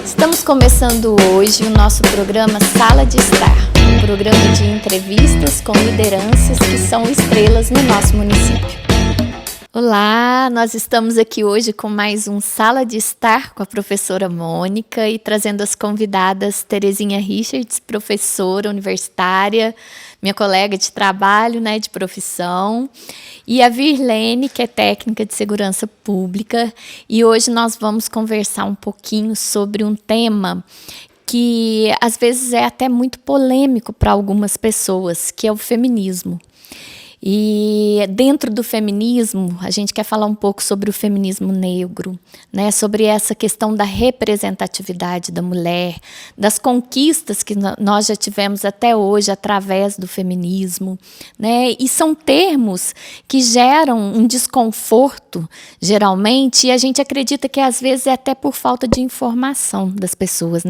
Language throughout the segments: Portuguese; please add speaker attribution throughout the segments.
Speaker 1: Estamos começando hoje o nosso programa Sala de Estar, um programa de entrevistas com lideranças que são estrelas no nosso município. Olá, nós estamos aqui hoje com mais um Sala de Estar com a professora Mônica e trazendo as convidadas Terezinha Richards, professora universitária, minha colega de trabalho, de profissão, e a Virlene, que é técnica de segurança pública. E hoje nós vamos conversar um pouquinho sobre um tema que às vezes é até muito polêmico para algumas pessoas, que é o feminismo. E dentro do feminismo, a gente quer falar um pouco sobre o feminismo negro, sobre essa questão da representatividade da mulher, das conquistas que nós já tivemos até hoje através do feminismo, E são termos que geram um desconforto, geralmente, e a gente acredita que às vezes é até por falta de informação das pessoas,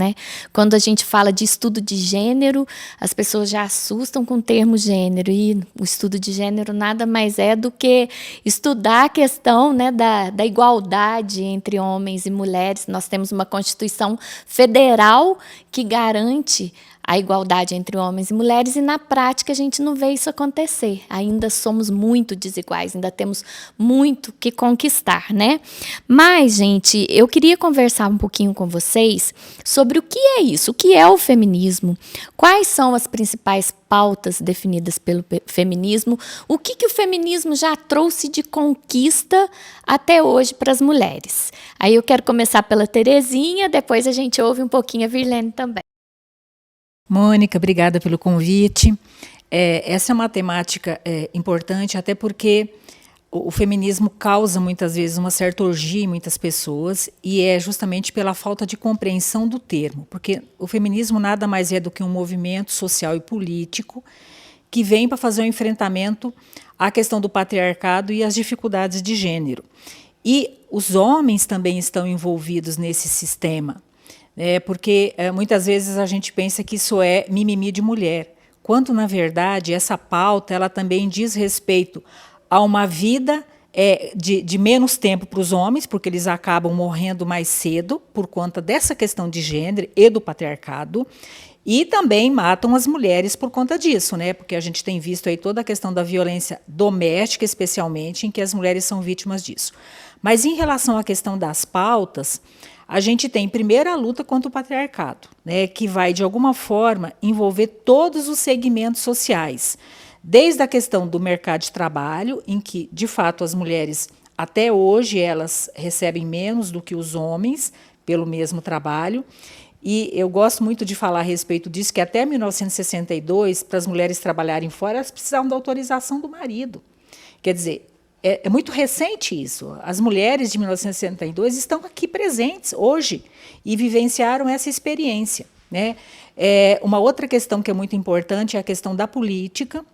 Speaker 1: Quando a gente fala de estudo de gênero, as pessoas já assustam com o termo gênero, e o estudo de gênero nada mais é do que estudar a questão da igualdade entre homens e mulheres. Nós temos uma Constituição Federal que garante a igualdade entre homens e mulheres, e na prática a gente não vê isso acontecer. Ainda somos muito desiguais, ainda temos muito que conquistar, Mas, gente, eu queria conversar um pouquinho com vocês sobre o que é isso, o que é o feminismo, quais são as principais pautas definidas pelo feminismo, o que o feminismo já trouxe de conquista até hoje para as mulheres. Aí eu quero começar pela Terezinha, depois a gente ouve um pouquinho a Virlene também.
Speaker 2: Mônica, obrigada pelo convite. Essa é uma temática importante, até porque o feminismo causa muitas vezes uma certa orgia em muitas pessoas, e é justamente pela falta de compreensão do termo, porque o feminismo nada mais é do que um movimento social e político que vem para fazer um enfrentamento à questão do patriarcado e às dificuldades de gênero. E os homens também estão envolvidos nesse sistema. Porque muitas vezes a gente pensa que isso é mimimi de mulher, quando na verdade essa pauta ela também diz respeito a uma vida de menos tempo para os homens, porque eles acabam morrendo mais cedo por conta dessa questão de gênero e do patriarcado, e também matam as mulheres por conta disso, porque a gente tem visto aí toda a questão da violência doméstica, especialmente, em que as mulheres são vítimas disso. Mas em relação à questão das pautas, a gente tem primeiro a luta contra o patriarcado, que vai, de alguma forma, envolver todos os segmentos sociais, desde a questão do mercado de trabalho, em que, de fato, as mulheres, até hoje, elas recebem menos do que os homens pelo mesmo trabalho. E eu gosto muito de falar a respeito disso, que até 1962, para as mulheres trabalharem fora, elas precisavam da autorização do marido. Quer dizer, é muito recente isso. As mulheres de 1962 estão aqui presentes hoje e vivenciaram essa experiência. Uma outra questão que é muito importante é a questão da política,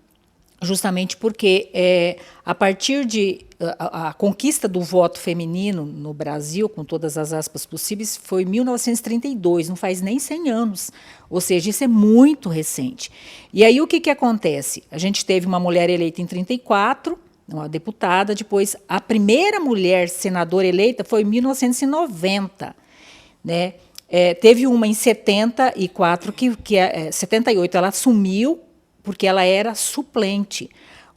Speaker 2: justamente porque a partir a conquista do voto feminino no Brasil, com todas as aspas possíveis, foi em 1932, não faz nem 100 anos, ou seja, isso é muito recente. E aí o que acontece? A gente teve uma mulher eleita em 1934, uma deputada, depois a primeira mulher senadora eleita foi em 1990, teve uma em 74, 78 ela assumiu, porque ela era suplente.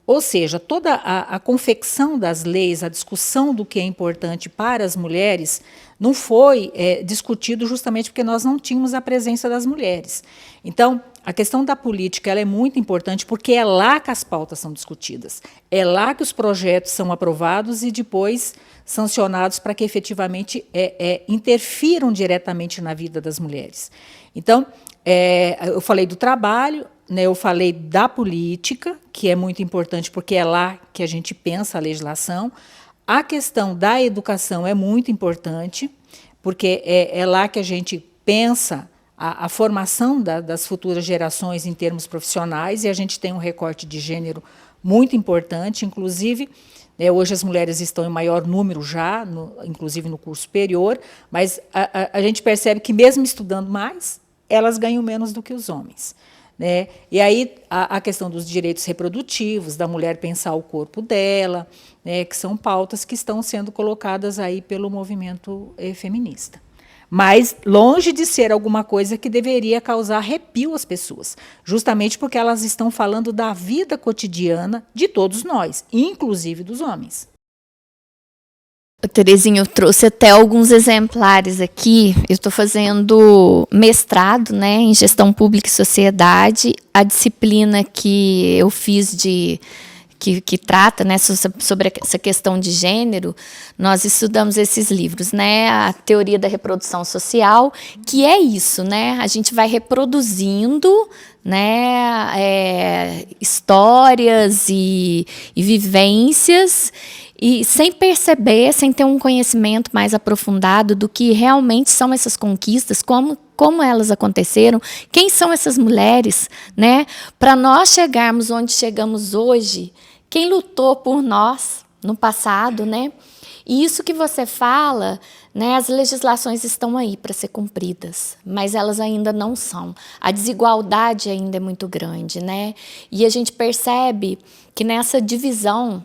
Speaker 2: Ou seja, toda a confecção das leis, a discussão do que é importante para as mulheres, não foi discutido justamente porque nós não tínhamos a presença das mulheres. Então, a questão da política ela é muito importante porque é lá que as pautas são discutidas, é lá que os projetos são aprovados e depois sancionados para que efetivamente interfiram diretamente na vida das mulheres. Então, eu falei do trabalho, eu falei da política, que é muito importante porque é lá que a gente pensa a legislação. A questão da educação é muito importante, porque é lá que a gente pensa a formação das futuras gerações em termos profissionais, e a gente tem um recorte de gênero muito importante, inclusive, hoje as mulheres estão em maior número já, inclusive no curso superior, mas a gente percebe que mesmo estudando mais, elas ganham menos do que os homens. E aí a questão dos direitos reprodutivos, da mulher pensar o corpo dela, que são pautas que estão sendo colocadas aí pelo movimento feminista. Mas longe de ser alguma coisa que deveria causar arrepio às pessoas, justamente porque elas estão falando da vida cotidiana de todos nós, inclusive dos homens.
Speaker 1: Terezinha, eu trouxe até alguns exemplares aqui. Eu estou fazendo mestrado, né, em Gestão Pública e Sociedade. A disciplina que eu fiz que trata, né, sobre essa questão de gênero, nós estudamos esses livros, né, a teoria da reprodução social, que é isso, né, a gente vai reproduzindo, né, histórias e vivências, e sem perceber, sem ter um conhecimento mais aprofundado do que realmente são essas conquistas, como elas aconteceram, quem são essas mulheres, né, para nós chegarmos onde chegamos hoje, quem lutou por nós no passado, né? E isso que você fala, né, as legislações estão aí para ser cumpridas, mas elas ainda não são. A desigualdade ainda é muito grande, né? E a gente percebe que nessa divisão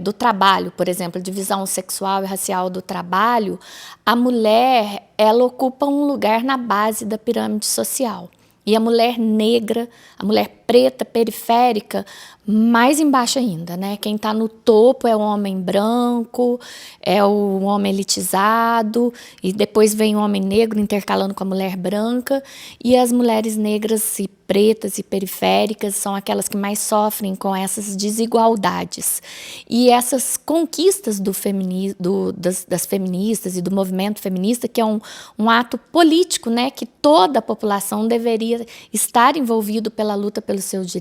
Speaker 1: do trabalho, por exemplo, divisão sexual e racial do trabalho, a mulher, ela ocupa um lugar na base da pirâmide social. E a mulher negra, a mulher preta, periférica, mais embaixo ainda, né? Quem está no topo é o homem branco, é o homem elitizado, e depois vem o homem negro intercalando com a mulher branca, e as mulheres negras e pretas e periféricas são aquelas que mais sofrem com essas desigualdades. E essas conquistas das feministas e do movimento feminista, que é um ato político, né, que toda a população deveria estar envolvido pela luta pelos seus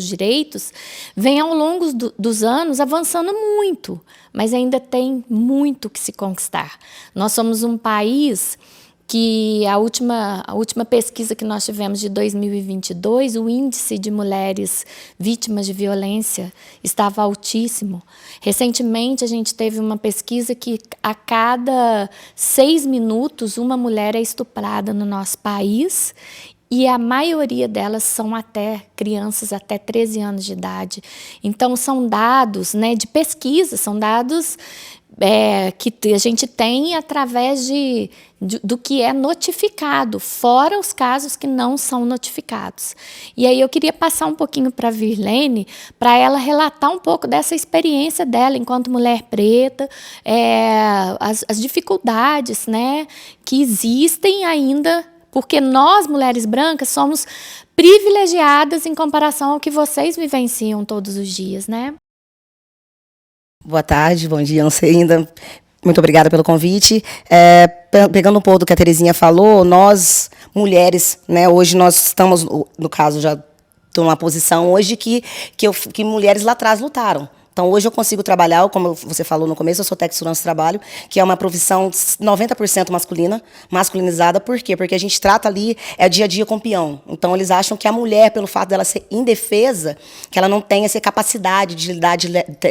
Speaker 1: direitos, vem ao longo dos anos avançando muito, mas ainda tem muito que se conquistar. Nós somos um país que a última pesquisa que nós tivemos de 2022, o índice de mulheres vítimas de violência estava altíssimo. Recentemente, a gente teve uma pesquisa que a cada 6 minutos uma mulher é estuprada no nosso país, e a maioria delas são crianças até 13 anos de idade. Então, são dados, né, de pesquisa, são dados que a gente tem através do que é notificado, fora os casos que não são notificados. E aí eu queria passar um pouquinho para a Virlene, para ela relatar um pouco dessa experiência dela enquanto mulher preta, as dificuldades, né, que existem ainda, porque nós, mulheres brancas, somos privilegiadas em comparação ao que vocês vivenciam todos os dias, né?
Speaker 3: Boa tarde, bom dia, não sei ainda. Muito obrigada pelo convite. Pegando um pouco do que a Terezinha falou, nós, mulheres, né, hoje nós estamos, no caso, já estou numa posição hoje que mulheres lá atrás lutaram. Então, hoje eu consigo trabalhar, como você falou no começo, eu sou técnico de segurança do trabalho, que é uma profissão 90% masculinizada. Por quê? Porque a gente trata ali, dia a dia com o peão. Então, eles acham que a mulher, pelo fato dela ser indefesa, que ela não tem essa capacidade de lidar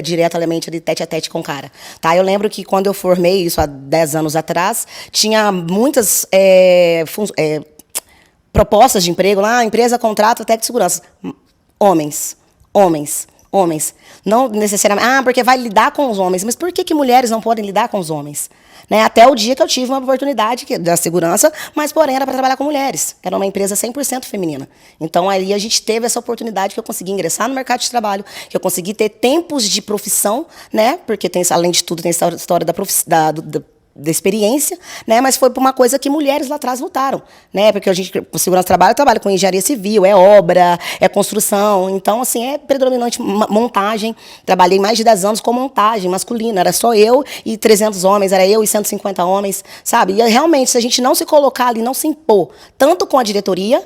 Speaker 3: diretamente, de tete a tete com o cara. Tá? Eu lembro que quando eu formei, isso há 10 anos atrás, tinha muitas propostas de emprego lá, a empresa contrata técnico de segurança. Homens. Não necessariamente, porque vai lidar com os homens. Mas por que mulheres não podem lidar com os homens? Né? Até o dia que eu tive uma oportunidade da segurança, mas, porém, era para trabalhar com mulheres. Era uma empresa 100% feminina. Então, aí a gente teve essa oportunidade que eu consegui ingressar no mercado de trabalho, que eu consegui ter tempos de profissão, né? Porque, além de tudo, tem essa história da experiência, né? Mas foi por uma coisa que mulheres lá atrás lutaram, né? Porque a gente, com segurança do trabalho, trabalha com engenharia civil, é obra, é construção, então, assim, é predominante montagem. Trabalhei mais de 10 anos com montagem masculina, era só eu e 300 homens, era eu e 150 homens, sabe? E realmente, se a gente não se colocar ali, não se impor, tanto com a diretoria,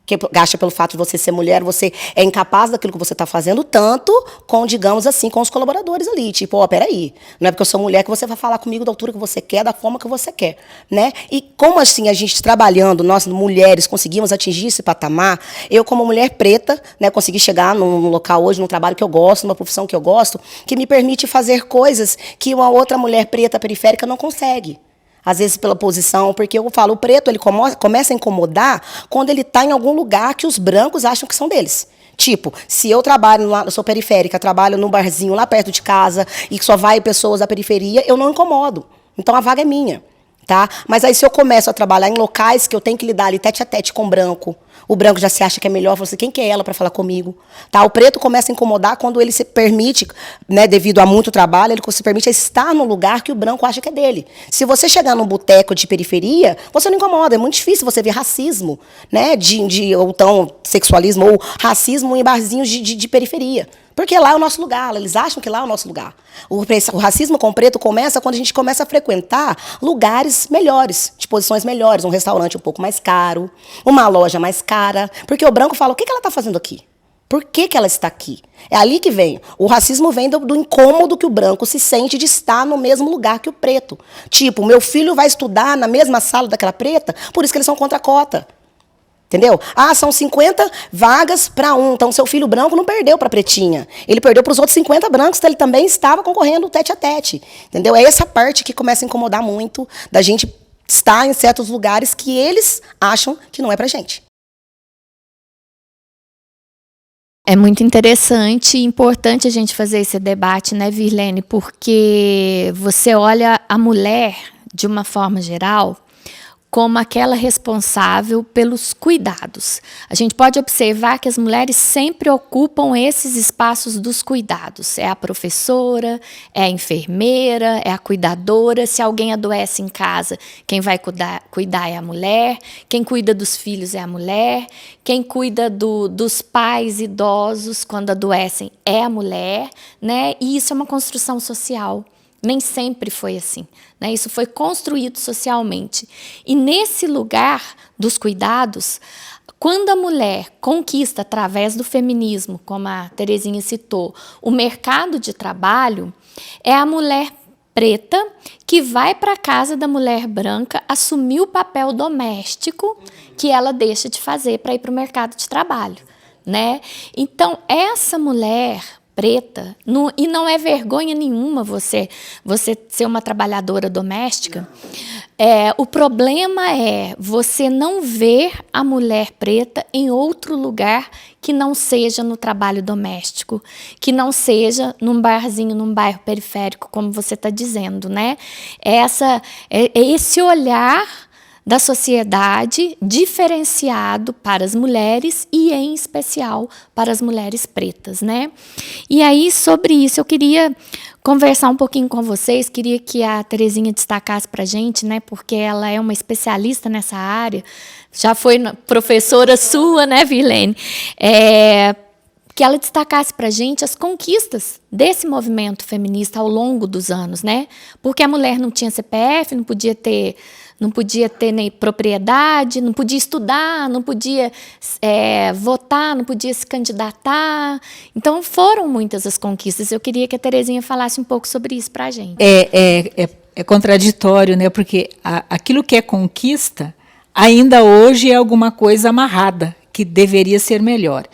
Speaker 3: que acha pelo fato de você ser mulher, você é incapaz daquilo que você está fazendo, tanto com, digamos assim, com os colaboradores ali. Tipo, peraí, não é porque eu sou mulher que você vai falar comigo da altura que você quer, da forma que você quer, né? E como assim a gente trabalhando, nós mulheres conseguimos atingir esse patamar, eu como mulher preta, né, consegui chegar num local hoje, num trabalho que eu gosto, numa profissão que eu gosto, que me permite fazer coisas que uma outra mulher preta periférica não consegue. Às vezes pela posição, porque eu falo, o preto ele começa a incomodar quando ele está em algum lugar que os brancos acham que são deles. Tipo, se eu trabalho lá, eu sou periférica, trabalho num barzinho lá perto de casa e só vai pessoas da periferia, eu não incomodo. Então a vaga é minha. Tá? Mas aí se eu começo a trabalhar em locais que eu tenho que lidar ali tete a tete com o branco já se acha que é melhor, fala assim, quem que é ela para falar comigo? Tá? O preto começa a incomodar quando ele se permite, né, devido a muito trabalho, ele se permite estar no lugar que o branco acha que é dele. Se você chegar num boteco de periferia, você não incomoda, é muito difícil você ver racismo, né, ou então sexualismo, ou racismo em barzinhos de periferia. Porque lá é o nosso lugar, eles acham que lá é o nosso lugar. O racismo com o preto começa quando a gente começa a frequentar lugares melhores, de posições melhores, um restaurante um pouco mais caro, uma loja mais cara. Porque o branco fala, o que ela está fazendo aqui? Por que ela está aqui? É ali que vem. O racismo vem do incômodo que o branco se sente de estar no mesmo lugar que o preto. Tipo, meu filho vai estudar na mesma sala daquela preta, por isso que eles são contra a cota. Entendeu? Ah, são 50 vagas para um. Então, seu filho branco não perdeu para a pretinha. Ele perdeu para os outros 50 brancos, então ele também estava concorrendo tete a tete. Entendeu? É essa parte que começa a incomodar muito da gente estar em certos lugares que eles acham que não é para gente.
Speaker 1: É muito interessante e importante a gente fazer esse debate, né, Virlene? Porque você olha a mulher, de uma forma geral, como aquela responsável pelos cuidados. A gente pode observar que as mulheres sempre ocupam esses espaços dos cuidados. É a professora, é a enfermeira, é a cuidadora. Se alguém adoece em casa, quem vai cuidar é a mulher. Quem cuida dos filhos é a mulher. Quem cuida dos pais idosos quando adoecem é a mulher, né? E isso é uma construção social. Nem sempre foi assim, né? Isso foi construído socialmente. E nesse lugar dos cuidados, quando a mulher conquista, através do feminismo, como a Terezinha citou, o mercado de trabalho, é a mulher preta que vai para a casa da mulher branca assumir o papel doméstico que ela deixa de fazer para ir para o mercado de trabalho, né? Então, essa mulher preta, e não é vergonha nenhuma você ser uma trabalhadora doméstica. O problema é você não ver a mulher preta em outro lugar que não seja no trabalho doméstico, que não seja num barzinho, num bairro periférico, como você está dizendo, né? É esse olhar da sociedade diferenciado para as mulheres e, em especial, para as mulheres pretas, né? E aí, sobre isso, eu queria conversar um pouquinho com vocês, queria que a Terezinha destacasse para a gente, né? Porque ela é uma especialista nessa área, já foi professora sua, né, Virlene? Que ela destacasse para a gente as conquistas desse movimento feminista ao longo dos anos, né? Porque a mulher não tinha CPF, não podia ter nem propriedade, não podia estudar, não podia votar, não podia se candidatar. Então, foram muitas as conquistas. Eu queria que a Terezinha falasse um pouco sobre isso para a gente.
Speaker 2: É contraditório, né? Porque aquilo que é conquista, ainda hoje é alguma coisa amarrada, que deveria ser melhor.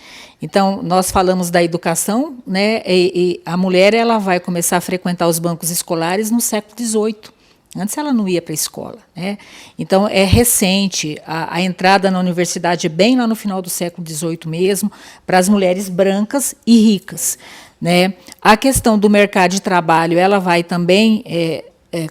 Speaker 2: Então, nós falamos da educação, né? E a mulher ela vai começar a frequentar os bancos escolares no século XVIII. Antes ela não ia para a escola, né? Então, é recente a entrada na universidade, bem lá no final do século XVIII mesmo, para as mulheres brancas e ricas, né? A questão do mercado de trabalho, ela vai também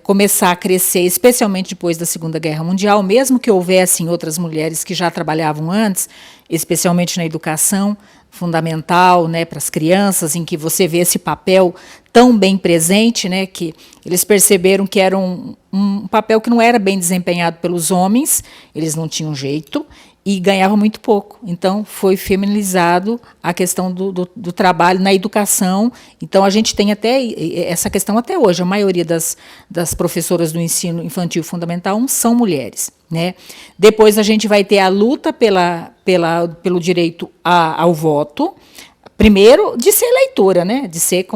Speaker 2: começar a crescer, especialmente depois da Segunda Guerra Mundial, mesmo que houvessem outras mulheres que já trabalhavam antes, especialmente na educação fundamental, né, para as crianças, em que você vê esse papel tão bem presente, né, que eles perceberam que era um papel que não era bem desempenhado pelos homens, eles não tinham jeito e ganhavam muito pouco. Então, foi feminilizado a questão do trabalho na educação. Então, a gente tem até essa questão até hoje. A maioria das professoras do ensino infantil fundamental são mulheres, né? Depois, a gente vai ter a luta pelo direito ao voto. Primeiro, de ser eleitora, né? De ser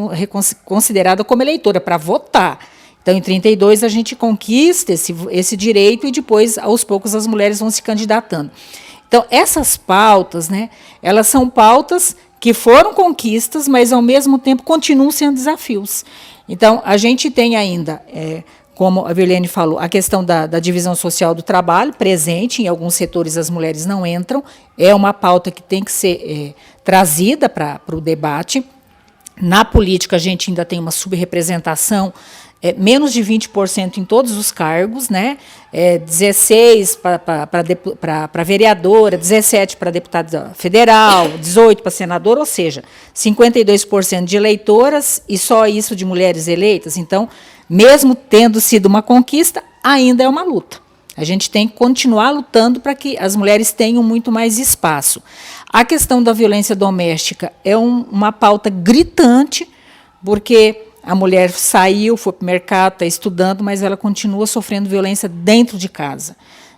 Speaker 2: considerada como eleitora, para votar. Então, em 1932, a gente conquista esse direito e depois, aos poucos, as mulheres vão se candidatando. Então, essas pautas, né, elas são pautas que foram conquistas, mas, ao mesmo tempo, continuam sendo desafios. Então, a gente tem ainda, como a Virlene falou, a questão da divisão social do trabalho, presente, em alguns setores as mulheres não entram, é uma pauta que tem que ser trazida para o debate. Na política, a gente ainda tem uma subrepresentação menos de 20% em todos os cargos, né? 16 para vereadora, 17 para deputada federal, 18 para senadora, ou seja, 52% de eleitoras e só isso de mulheres eleitas. Então, mesmo tendo sido uma conquista, ainda é uma luta. A gente tem que continuar lutando para que as mulheres tenham muito mais espaço. A questão da violência doméstica é uma pauta gritante, porque a mulher saiu, foi para o mercado, está estudando, mas ela continua sofrendo violência dentro de casa,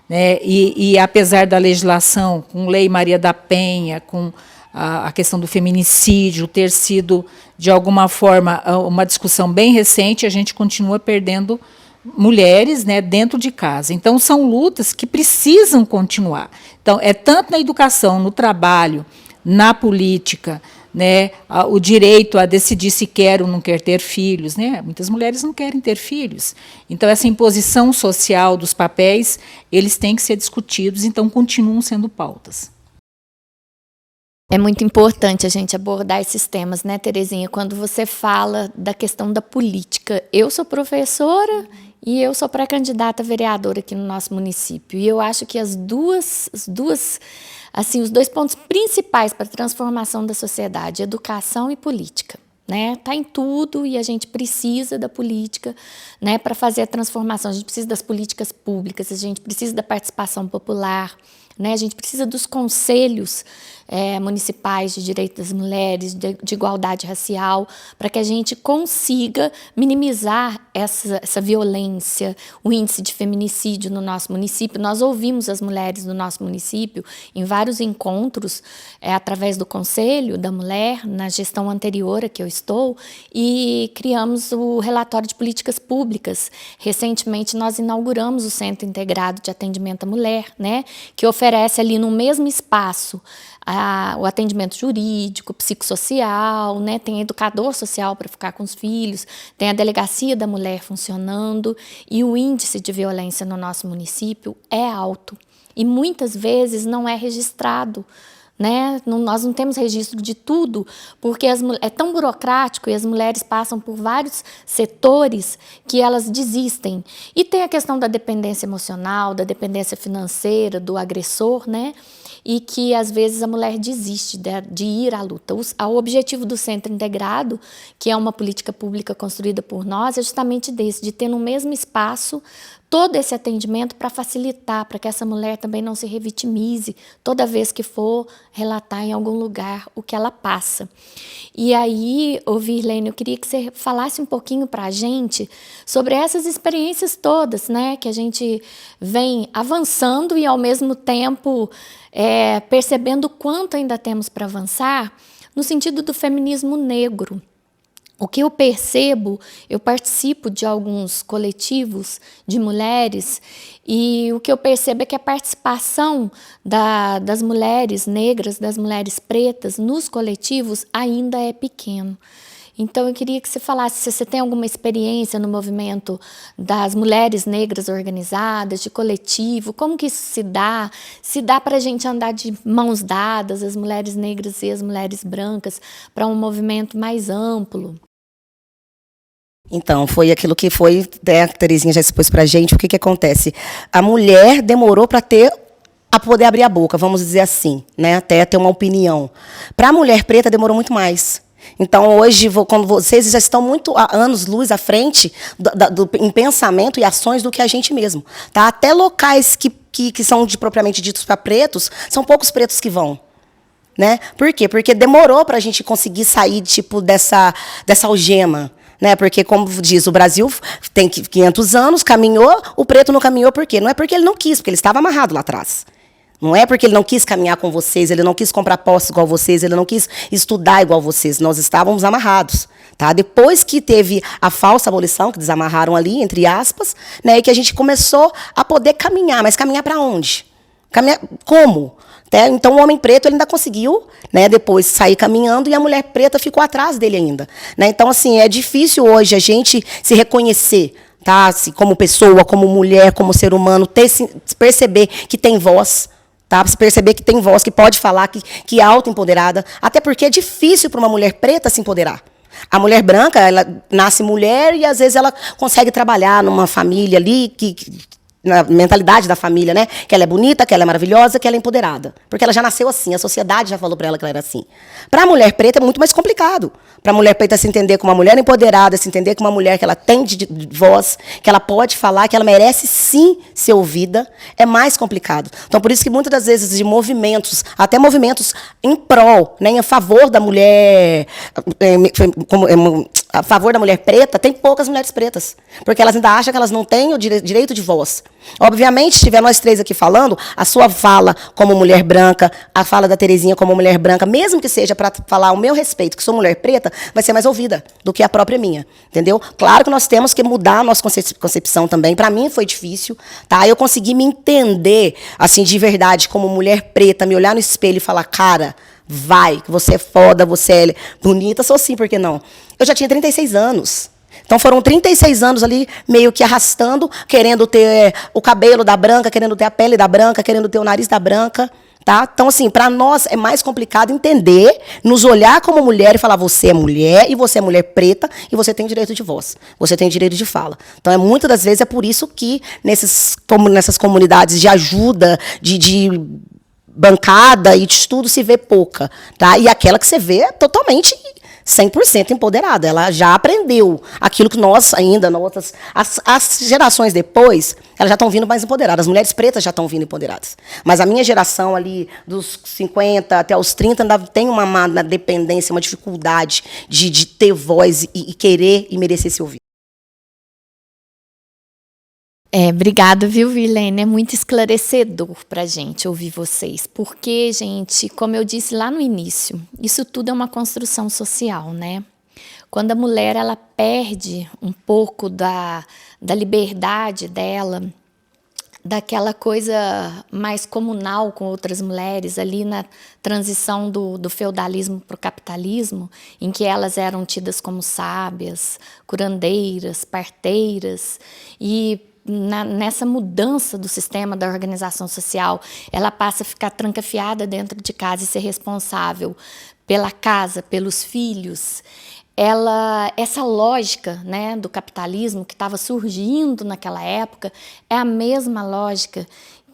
Speaker 2: né? E apesar da legislação, com Lei Maria da Penha, com a questão do feminicídio ter sido, de alguma forma, uma discussão bem recente, a gente continua perdendo mulheres, né, dentro de casa. Então, são lutas que precisam continuar. Então, é tanto na educação, no trabalho, na política, né, o direito a decidir se quer ou não quer ter filhos, né? Muitas mulheres não querem ter filhos. Então, essa imposição social dos papéis, eles têm que ser discutidos, então continuam sendo pautas.
Speaker 1: É muito importante a gente abordar esses temas, né, Terezinha? Quando você fala da questão da política. Eu sou professora e eu sou pré-candidata a vereadora aqui no nosso município. E eu acho que os dois pontos principais para a transformação da sociedade, educação e política, né? Tá em tudo e a gente precisa da política, né, para fazer a transformação. A gente precisa das políticas públicas, a gente precisa da participação popular, né? A gente precisa dos conselhos municipais de direitos das mulheres, de igualdade racial, para que a gente consiga minimizar essa violência, o índice de feminicídio no nosso município. Nós ouvimos as mulheres do nosso município em vários encontros, através do Conselho da Mulher, na gestão anterior a que eu estou, e criamos o relatório de políticas públicas. Recentemente, nós inauguramos o Centro Integrado de Atendimento à Mulher, né, que oferece ali no mesmo espaço o atendimento jurídico, psicossocial, né? Tem educador social para ficar com os filhos, tem a delegacia da mulher funcionando, e o índice de violência no nosso município é alto e muitas vezes não é registrado, né? Nós não temos registro de tudo, porque é tão burocrático e as mulheres passam por vários setores que elas desistem. E tem a questão da dependência emocional, da dependência financeira, do agressor, né? E que, às vezes, a mulher desiste de ir à luta. O objetivo do Centro Integrado, que é uma política pública construída por nós, é justamente desse, de ter no mesmo espaço todo esse atendimento para facilitar, para que essa mulher também não se revitimize toda vez que for relatar em algum lugar o que ela passa. E aí, Virlene, eu queria que você falasse um pouquinho para a gente sobre essas experiências todas, né, que a gente vem avançando e, ao mesmo tempo, percebendo o quanto ainda temos para avançar no sentido do feminismo negro. O que eu percebo, eu participo de alguns coletivos de mulheres e o que eu percebo é que a participação das mulheres negras, das mulheres pretas nos coletivos ainda é pequeno. Então, eu queria que você falasse se você tem alguma experiência no movimento das mulheres negras organizadas, de coletivo, como que isso se dá para a gente andar de mãos dadas, as mulheres negras e as mulheres brancas, para um movimento mais amplo.
Speaker 3: Então, foi aquilo que foi, a Terezinha já expôs para a gente, o que acontece? A mulher demorou para poder abrir a boca, vamos dizer assim, né? Até ter uma opinião. Para a mulher preta, demorou muito mais. Então, hoje, quando vocês já estão muito anos-luz à frente em pensamento e ações do que a gente mesmo. Tá? Até locais que são propriamente ditos para pretos, são poucos pretos que vão. Né? Por quê? Porque demorou para a gente conseguir sair dessa algema. Né? Porque, como diz, o Brasil tem 500 anos, caminhou, o preto não caminhou por quê? Não é porque ele não quis, porque ele estava amarrado lá atrás. Não é porque ele não quis caminhar com vocês, ele não quis comprar posse igual vocês, ele não quis estudar igual vocês. Nós estávamos amarrados. Tá? Depois que teve a falsa abolição, que desamarraram ali, entre aspas, né, e que a gente começou a poder caminhar. Mas caminhar para onde? Caminhar como? Então, o homem preto ele ainda conseguiu, né, depois sair caminhando e a mulher preta ficou atrás dele ainda. Né? Então, assim, é difícil hoje a gente se reconhecer, tá? Assim, como pessoa, como mulher, como ser humano, perceber que tem voz. Tá? Se perceber que tem voz, que pode falar, que é autoempoderada. Até porque é difícil para uma mulher preta se empoderar. A mulher branca, ela nasce mulher e às vezes ela consegue trabalhar numa família ali na mentalidade da família, né? Que ela é bonita, que ela é maravilhosa, que ela é empoderada. Porque ela já nasceu assim, a sociedade já falou para ela que ela era assim. Para a mulher preta é muito mais complicado. Para a mulher preta se entender como uma mulher empoderada, se entender como uma mulher que ela tem de voz, que ela pode falar, que ela merece sim ser ouvida, é mais complicado. Então, por isso que muitas das vezes de movimentos, até movimentos em prol, né, em favor da mulher, a favor da mulher preta, tem poucas mulheres pretas. Porque elas ainda acham que elas não têm o direito de voz. Obviamente, se tiver nós três aqui falando, a sua fala como mulher branca, a fala da Terezinha como mulher branca, mesmo que seja para falar o meu respeito, que sou mulher preta, vai ser mais ouvida do que a própria minha, entendeu? Claro que nós temos que mudar a nossa concepção também. Para mim foi difícil, tá? Eu consegui me entender, assim, de verdade, como mulher preta, me olhar no espelho e falar, cara, vai, que você é foda, você é bonita, sou sim, por que não? Eu já tinha 36 anos. Então foram 36 anos ali meio que arrastando, querendo ter o cabelo da branca, querendo ter a pele da branca, querendo ter o nariz da branca, tá? Então assim, para nós é mais complicado entender, nos olhar como mulher e falar você é mulher e você é mulher preta e você tem direito de voz, você tem direito de fala. Então muitas das vezes é por isso que nessas comunidades de ajuda, de bancada e de estudo se vê pouca, tá? E aquela que você vê é totalmente 100% empoderada. Ela já aprendeu aquilo que nós ainda, as gerações depois, elas já estão vindo mais empoderadas. As mulheres pretas já estão vindo empoderadas. Mas a minha geração ali, dos 50 até os 30, ainda tem uma dependência, uma dificuldade de ter voz e querer e merecer se ouvir.
Speaker 1: Obrigada, viu, Vilene? É muito esclarecedor para a gente ouvir vocês. Porque, gente, como eu disse lá no início, isso tudo é uma construção social, né? Quando a mulher ela perde um pouco da liberdade dela, daquela coisa mais comunal com outras mulheres, ali na transição do feudalismo para o capitalismo, em que elas eram tidas como sábias, curandeiras, parteiras, e nessa mudança do sistema da organização social, ela passa a ficar trancafiada dentro de casa e ser responsável pela casa, pelos filhos. Essa lógica, né, do capitalismo que estava surgindo naquela época é a mesma lógica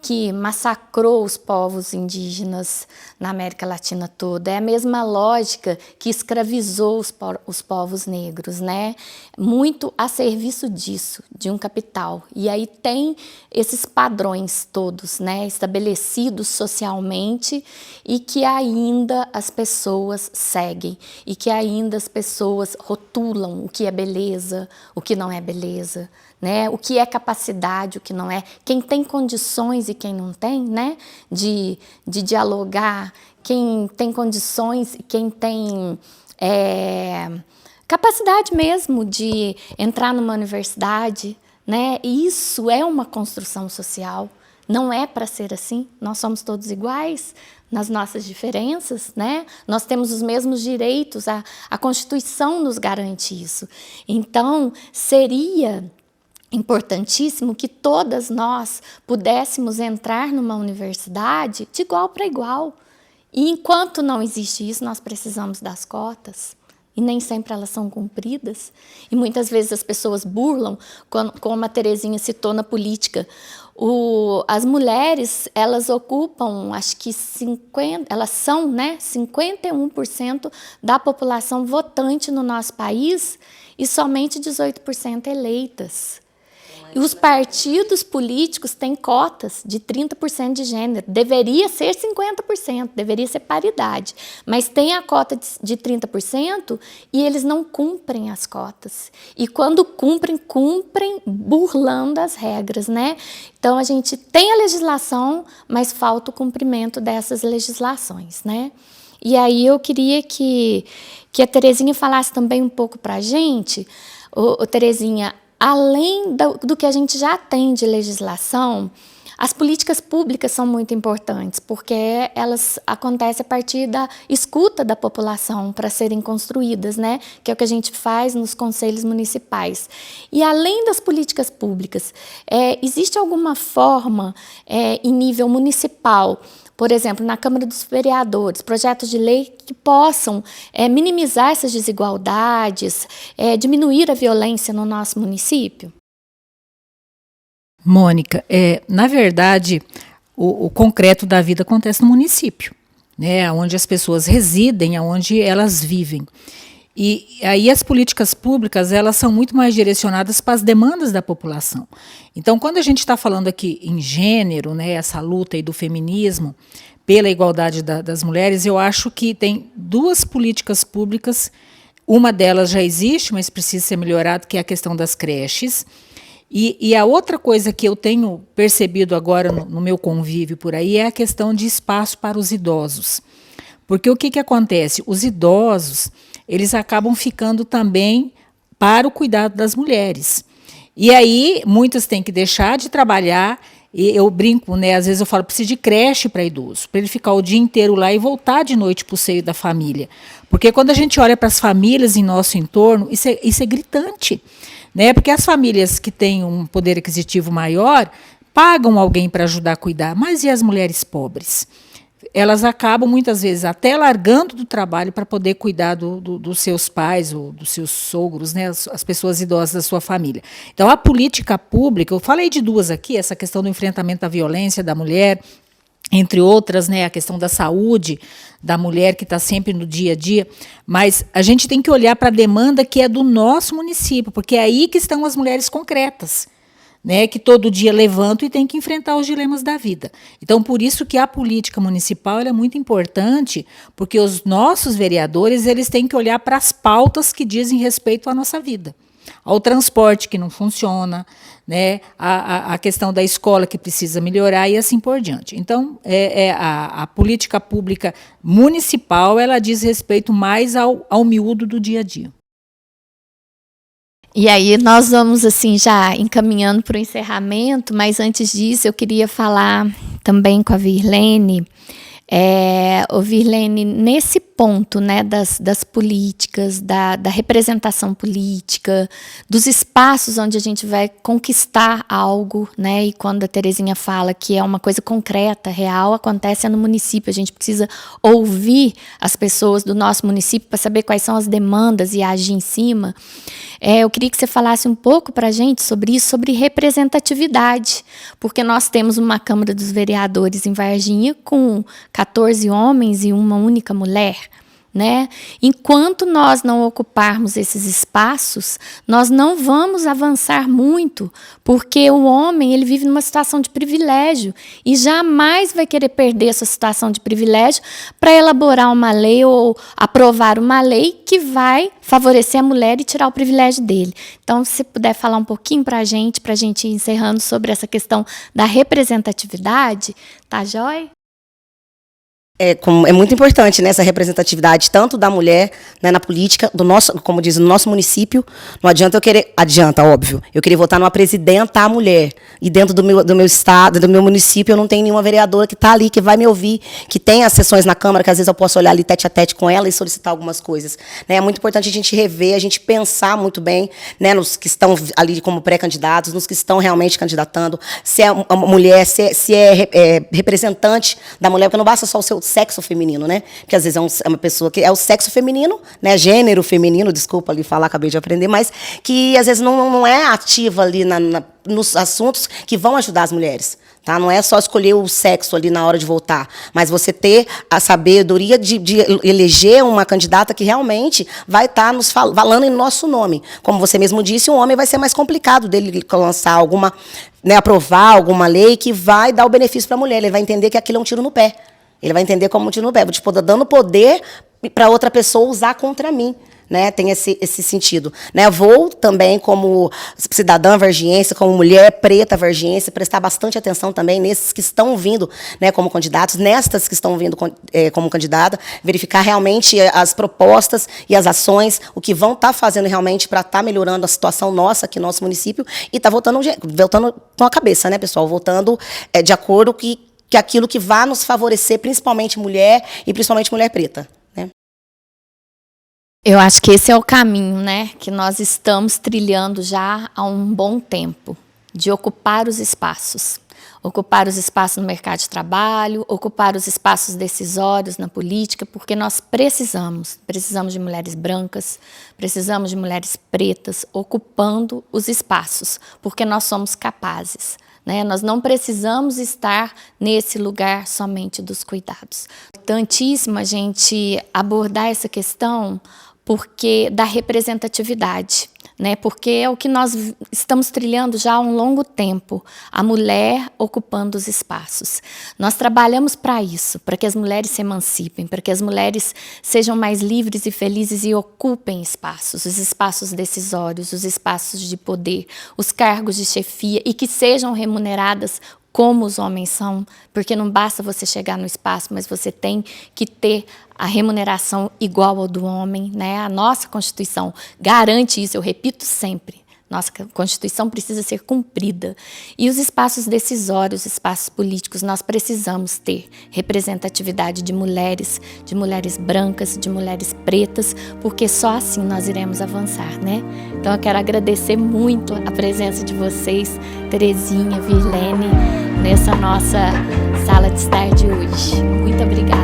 Speaker 1: que massacrou os povos indígenas na América Latina toda. É a mesma lógica que escravizou os povos negros, né? Muito a serviço disso, de um capital. E aí tem esses padrões todos, né, estabelecidos socialmente e que ainda as pessoas seguem e que ainda as pessoas rotulam o que é beleza, o que não é beleza, né? O que é capacidade, o que não é, quem tem condições e quem não tem, né? de dialogar, quem tem condições e quem tem capacidade mesmo de entrar numa universidade, né? Isso é uma construção social, não é para ser assim, nós somos todos iguais nas nossas diferenças, né? Nós temos os mesmos direitos, a Constituição nos garante isso. Então, seria importantíssimo que todas nós pudéssemos entrar numa universidade de igual para igual. E enquanto não existe isso, nós precisamos das cotas. E nem sempre elas são cumpridas. E muitas vezes as pessoas burlam, como a Terezinha citou na política. As mulheres, elas ocupam, acho que elas são, né, 51% da população votante no nosso país e somente 18% eleitas. E os partidos políticos têm cotas de 30% de gênero. Deveria ser 50%, deveria ser paridade. Mas tem a cota de 30% e eles não cumprem as cotas. E quando cumprem burlando as regras, né? Então, a gente tem a legislação, mas falta o cumprimento dessas legislações, né? E aí eu queria que a Terezinha falasse também um pouco para a gente. Terezinha, além do que a gente já tem de legislação, As políticas públicas são muito importantes, porque elas acontecem a partir da escuta da população para serem construídas, né? Que é o que a gente faz nos conselhos municipais. E além das políticas públicas, existe alguma forma em nível municipal, por exemplo, na Câmara dos Vereadores, projetos de lei que possam minimizar essas desigualdades, diminuir a violência no nosso município?
Speaker 2: Mônica, na verdade, o concreto da vida acontece no município, né, onde as pessoas residem, onde elas vivem. E aí as políticas públicas, elas são muito mais direcionadas para as demandas da população. Então, quando a gente está falando aqui em gênero, né, essa luta aí do feminismo pela igualdade das mulheres, eu acho que tem duas políticas públicas, uma delas já existe, mas precisa ser melhorada, que é a questão das creches. E a outra coisa que eu tenho percebido agora no meu convívio por aí é a questão de espaço para os idosos. Porque o que acontece? Os idosos, eles acabam ficando também para o cuidado das mulheres. E aí, muitas têm que deixar de trabalhar, e eu brinco, né? Às vezes eu falo, preciso de creche para idoso, para ele ficar o dia inteiro lá e voltar de noite para o seio da família. Porque quando a gente olha para as famílias em nosso entorno, isso é gritante. Né? Porque as famílias que têm um poder aquisitivo maior pagam alguém para ajudar a cuidar, mas e as mulheres pobres? Elas acabam, muitas vezes, até largando do trabalho para poder cuidar dos seus pais ou dos seus sogros, né? As pessoas idosas da sua família. Então, a política pública, eu falei de duas aqui, essa questão do enfrentamento à violência da mulher, entre outras, né, a questão da saúde da mulher, que está sempre no dia a dia, mas a gente tem que olhar para a demanda que é do nosso município, porque é aí que estão as mulheres concretas, né, que todo dia levantam e têm que enfrentar os dilemas da vida. Então, por isso que a política municipal ela é muito importante, porque os nossos vereadores eles têm que olhar para as pautas que dizem respeito à nossa vida. Ao transporte que não funciona, né, a questão da escola que precisa melhorar e assim por diante. Então, a política pública municipal ela diz respeito mais ao miúdo do dia a dia.
Speaker 1: E aí nós vamos assim já encaminhando para o encerramento, mas antes disso eu queria falar também com a Virlene. Virlene, nesse ponto, né, das políticas, da representação política, dos espaços onde a gente vai conquistar algo, né, e quando a Terezinha fala que é uma coisa concreta, real, acontece no município, a gente precisa ouvir as pessoas do nosso município para saber quais são as demandas e agir em cima. Eu queria que você falasse um pouco para a gente sobre isso, sobre representatividade, porque nós temos uma Câmara dos Vereadores em Varginha com 14 homens e uma única mulher, né? Enquanto nós não ocuparmos esses espaços, nós não vamos avançar muito, porque o homem ele vive numa situação de privilégio e jamais vai querer perder essa situação de privilégio para elaborar uma lei ou aprovar uma lei que vai favorecer a mulher e tirar o privilégio dele. Então, se puder falar um pouquinho para a gente ir encerrando sobre essa questão da representatividade, tá joia?
Speaker 3: É muito importante, né, essa representatividade tanto da mulher, né, na política, do nosso, como diz, no nosso município. Não adianta óbvio, eu querer votar numa presidenta a mulher, e dentro do meu estado, do meu município, eu não tenho nenhuma vereadora que está ali, que vai me ouvir, que tem as sessões na Câmara, que às vezes eu posso olhar ali tete a tete com ela e solicitar algumas coisas. Né? É muito importante a gente rever, a gente pensar muito bem, né, nos que estão ali como pré-candidatos, nos que estão realmente candidatando, se é uma mulher, se é representante da mulher, porque não basta só o seu sexo feminino, né? Porque às vezes é uma pessoa que é o sexo feminino, né? Gênero feminino, desculpa ali falar, acabei de aprender, mas que às vezes não é ativa ali nos assuntos que vão ajudar as mulheres. Tá? Não é só escolher o sexo ali na hora de votar, mas você ter a sabedoria de eleger uma candidata que realmente vai estar nos falando em nosso nome. Como você mesmo disse, um homem vai ser mais complicado dele lançar alguma, né, aprovar alguma lei que vai dar o benefício para a mulher. Ele vai entender que aquilo é um tiro no pé. Ele vai entender como um tiro no pé. Tipo, dando poder para outra pessoa usar contra mim. né, tem esse sentido. Né? Vou também, como cidadã vargiense, como mulher preta vargiense, prestar bastante atenção também nesses que estão vindo, né, como candidatos, nestas que estão vindo como candidata, verificar realmente as propostas e as ações, o que vão estar fazendo realmente para estar melhorando a situação nossa aqui no nosso município e estar votando com a cabeça, né, pessoal? Votando de acordo que aquilo que vai nos favorecer, principalmente mulher e principalmente mulher preta.
Speaker 1: Eu acho que esse é o caminho, né, que nós estamos trilhando já há um bom tempo, de ocupar os espaços. Ocupar os espaços no mercado de trabalho, ocupar os espaços decisórios na política, porque nós precisamos de mulheres brancas, precisamos de mulheres pretas ocupando os espaços, porque nós somos capazes. Né? Nós não precisamos estar nesse lugar somente dos cuidados. É importantíssimo a gente abordar essa questão porque da representatividade, né? Porque é o que nós estamos trilhando já há um longo tempo, a mulher ocupando os espaços. Nós trabalhamos para isso, para que as mulheres se emancipem, para que as mulheres sejam mais livres e felizes e ocupem espaços, os espaços decisórios, os espaços de poder, os cargos de chefia e que sejam remuneradas como os homens são, porque não basta você chegar no espaço, mas você tem que ter a remuneração igual ao do homem, né? A nossa Constituição garante isso, eu repito sempre. Nossa Constituição precisa ser cumprida. E os espaços decisórios, os espaços políticos, nós precisamos ter representatividade de mulheres brancas, de mulheres pretas, porque só assim nós iremos avançar, né? Então eu quero agradecer muito a presença de vocês, Terezinha, Virlene, nessa nossa sala de estar de hoje. Muito obrigada.